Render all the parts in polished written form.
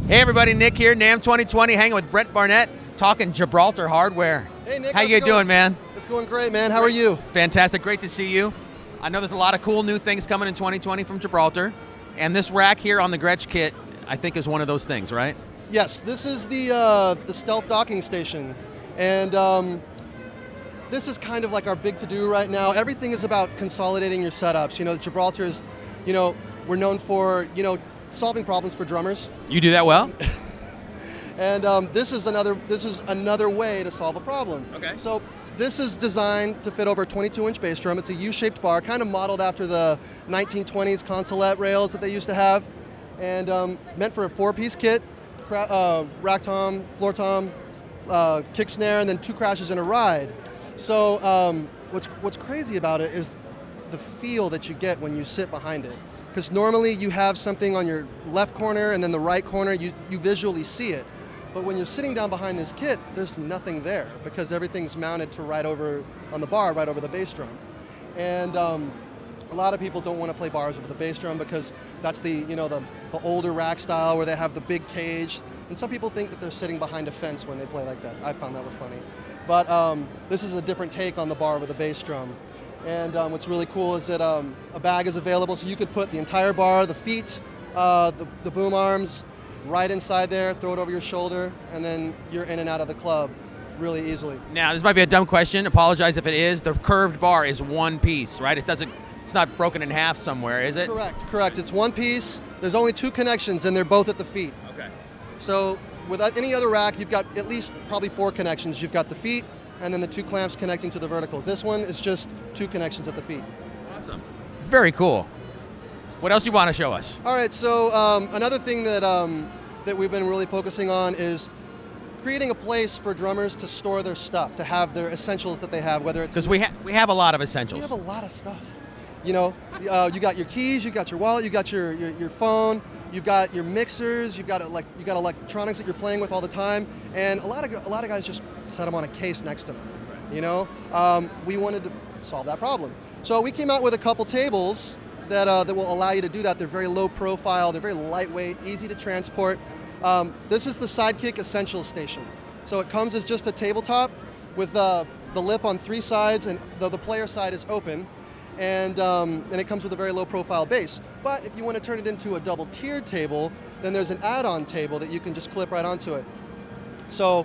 Hey everybody, Nick here, NAMM 2020, hanging with Brent Barnett, talking Gibraltar hardware. Hey Nick, how you doing, man? It's going great, man. How are you? Fantastic, great to see you. I know there's a lot of cool new things coming in 2020 from Gibraltar, and this rack here on the Gretsch kit, I think, is one of those things, right? Yes, this is the stealth docking station, and this is kind of like our big to-do right now. Everything is about consolidating your setups. You know, Gibraltar is, we're known for, solving problems for drummers. You do that well? And this is another way to solve a problem. Okay. So this is designed to fit over a 22-inch bass drum. It's a U-shaped bar, kind of modeled after the 1920s consolette rails that they used to have, and meant for a 4-piece kit: rack tom, floor tom, kick snare, and then 2 crashes and a ride. So what's crazy about it is the feel that you get when you sit behind it. Because normally you have something on your left corner and then the right corner, you visually see it. But when you're sitting down behind this kit, there's nothing there because everything's mounted to right over on the bar, right over the bass drum. And a lot of people don't want to play bars over the bass drum because that's the older rack style where they have the big cage. And some people think that they're sitting behind a fence when they play like that. I found that was funny. But this is a different take on the bar with the bass drum. And what's really cool is that a bag is available, so you could put the entire bar, the feet, the boom arms, right inside there, throw it over your shoulder, and then you're in and out of the club really easily. Now, this might be a dumb question. Apologize if it is. The curved bar is one piece, right? It's not broken in half somewhere, is it? Correct. It's one piece. There's only 2 connections, and they're both at the feet. Okay. So without any other rack, you've got at least probably 4 connections. You've got the feet, and then the 2 clamps connecting to the verticals. This one is just 2 connections at the feet. Awesome. Very cool. What else do you want to show us? All right, so another thing that we've been really focusing on is creating a place for drummers to store their stuff, to have their essentials that they have, whether it's... Because we have a lot of essentials. We have a lot of stuff. You got your keys, you got your wallet, you got your phone, you've got your mixers, you got electronics that you're playing with all the time, and a lot of guys just set them on a case next to them. We wanted to solve that problem, so we came out with a couple tables that will allow you to do that. They're very low profile, they're very lightweight, easy to transport. This is the Sidekick Essentials Station. So it comes as just a tabletop with the lip on 3 sides, and the player side is open. And it comes with a very low profile bass. But if you want to turn it into a double tiered table, then there's an add-on table that you can just clip right onto it. So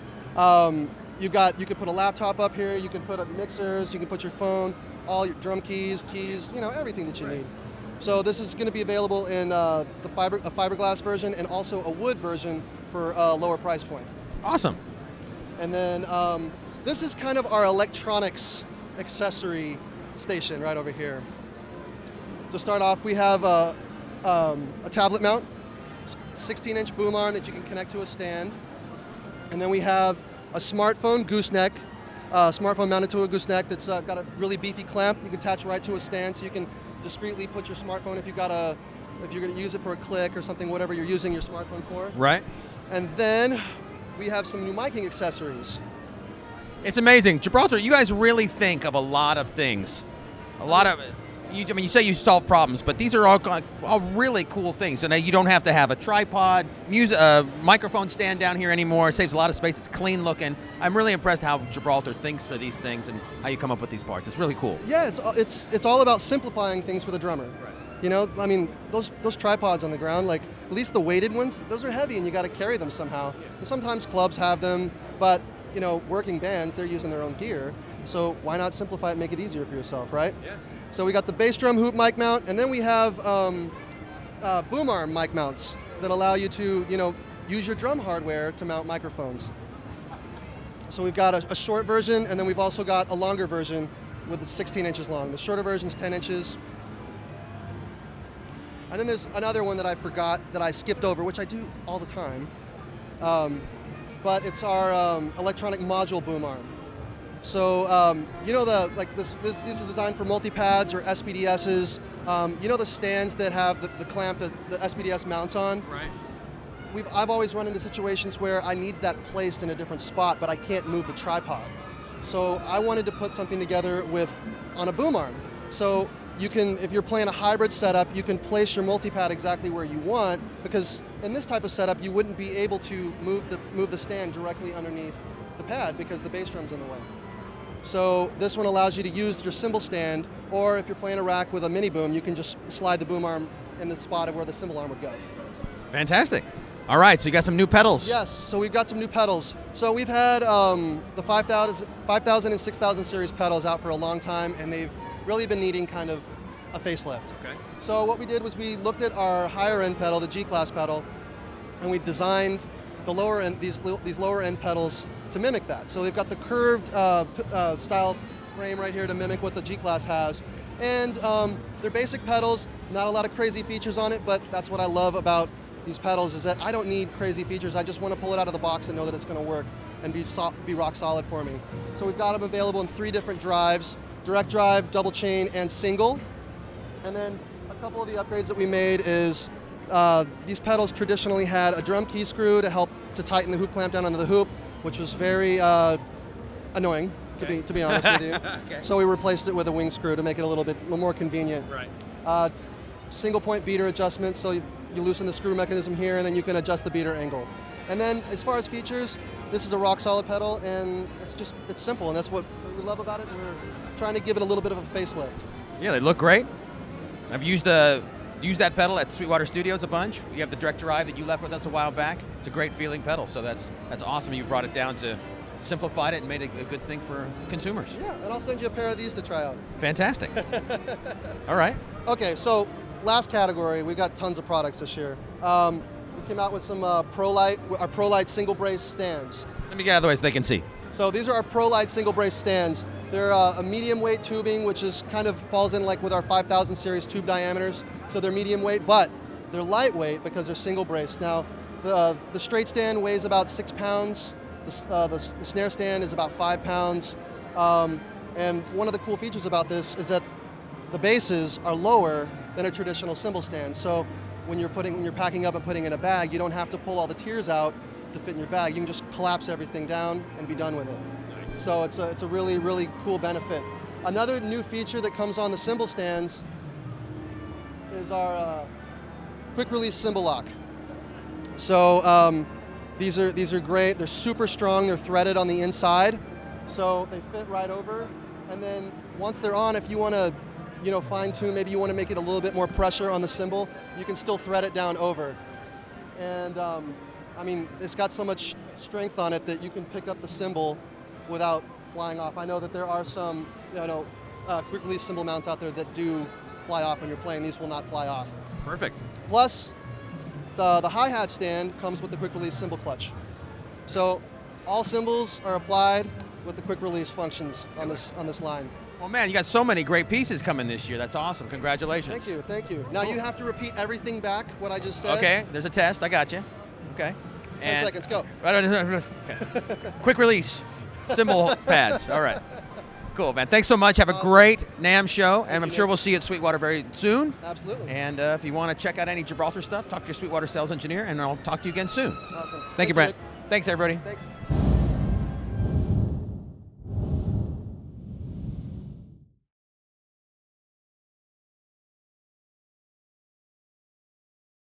you could put a laptop up here, you can put up mixers, you can put your phone, all your drum keys, everything that you need. So this is going to be available in a fiberglass version and also a wood version for a lower price point. Awesome. And then this is kind of our electronics accessory station right over here. To start off, we have a tablet mount, 16-inch boom arm that you can connect to a stand, and then we have a smartphone gooseneck, smartphone mounted to a gooseneck that's got a really beefy clamp. You can attach right to a stand, so you can discreetly put your smartphone if you're going to use it for a click or something, whatever you're using your smartphone for. Right. And then we have some new miking accessories. It's amazing. Gibraltar, you guys really think of a lot of things. You say you solve problems, but these are all really cool things. And you don't have to have a tripod, microphone stand down here anymore. It saves a lot of space. It's clean looking. I'm really impressed how Gibraltar thinks of these things and how you come up with these parts. It's really cool. Yeah, it's all about simplifying things for the drummer. Right. Those tripods on the ground, like at least the weighted ones, those are heavy and you got to carry them somehow. And sometimes clubs have them, but working bands, they're using their own gear. So why not simplify it and make it easier for yourself, right? Yeah. So we got the bass drum hoop mic mount, and then we have boom arm mic mounts that allow you to, use your drum hardware to mount microphones. So we've got a short version, and then we've also got a longer version with 16 inches long. The shorter version is 10 inches. And then there's another one that I forgot, that I skipped over, which I do all the time. But it's our electronic module boom arm. So this is designed for multi-pads or SPDSs. The stands that have the clamp that the SPDS mounts on. Right. I've always run into situations where I need that placed in a different spot, but I can't move the tripod. So I wanted to put something together on a boom arm. So you can, if you're playing a hybrid setup, you can place your multi-pad exactly where you want, because in this type of setup, you wouldn't be able to move the stand directly underneath the pad because the bass drum's in the way. So this one allows you to use your cymbal stand, or if you're playing a rack with a mini boom, you can just slide the boom arm in the spot of where the cymbal arm would go. Fantastic. All right, so you got some new pedals. Yes, so we've got some new pedals. So we've had the 5000 and 6000 series pedals out for a long time, and they've really been needing kind of a facelift. Okay. So what we did was we looked at our higher end pedal, the G-Class pedal, and we designed the lower end, these lower end pedals to mimic that. So they've got the curved style frame right here to mimic what the G-Class has. And they're basic pedals, not a lot of crazy features on it, but that's what I love about these pedals, is that I don't need crazy features. I just want to pull it out of the box and know that it's going to work and be rock solid for me. So we've got them available in 3 different drives: direct drive, double chain, and single. And then a couple of the upgrades that we made is these pedals traditionally had a drum key screw to help to tighten the hoop clamp down onto the hoop, which was very annoying, to be honest with you. Okay. So we replaced it with a wing screw to make it a little more convenient. Right. Single point beater adjustment, so you loosen the screw mechanism here, and then you can adjust the beater angle. And then as far as features, this is a rock solid pedal, and it's simple, and that's what we love about it. We're trying to give it a little bit of a facelift. Yeah, they look great. I've used that pedal at Sweetwater Studios a bunch. You have the direct drive that you left with us a while back. It's a great feeling pedal, so that's awesome. You brought it down to simplified it and made it a good thing for consumers. Yeah, and I'll send you a pair of these to try out. Fantastic. All right. Okay, so last category, we got tons of products this year. We came out with some our ProLite single brace stands. Let me get out of the way so they can see. So these are our ProLite single brace stands. They're a medium weight tubing, which is kind of falls in like with our 5000 series tube diameters. So they're medium weight, but they're lightweight because they're single brace. Now, the straight stand weighs about 6 pounds. The snare stand is about 5 pounds. And one of the cool features about this is that the bases are lower than a traditional cymbal stand. So when you're packing up and putting in a bag, you don't have to pull all the tiers out to fit in your bag. You can just collapse everything down and be done with it. Nice. So it's a really, really cool benefit. Another new feature that comes on the cymbal stands is our quick release cymbal lock. So these are great. They're super strong. They're threaded on the inside, so they fit right over. And then once they're on, if you want to fine tune, maybe you want to make it a little bit more pressure on the cymbal, you can still thread it down over. And I mean, it's got so much strength on it that you can pick up the cymbal without flying off. I know that there are some quick release cymbal mounts out there that do fly off when you're playing. These will not fly off. Perfect. Plus, the hi-hat stand comes with the quick release cymbal clutch. So all cymbals are applied with the quick release functions on this line. Well, man, you got so many great pieces coming this year. That's awesome. Congratulations. Thank you. Now you have to repeat everything back, what I just said. Okay, there's a test. I got you. Okay. 10 seconds, go. Okay. Quick release, cymbal pads. All right. Cool, man. Thanks so much. Have a great NAMM show, and I'm sure we'll see you at Sweetwater very soon. Absolutely. And if you want to check out any Gibraltar stuff, talk to your Sweetwater sales engineer, and I'll talk to you again soon. Awesome. Thank you, Brent. Thanks, everybody. Thanks.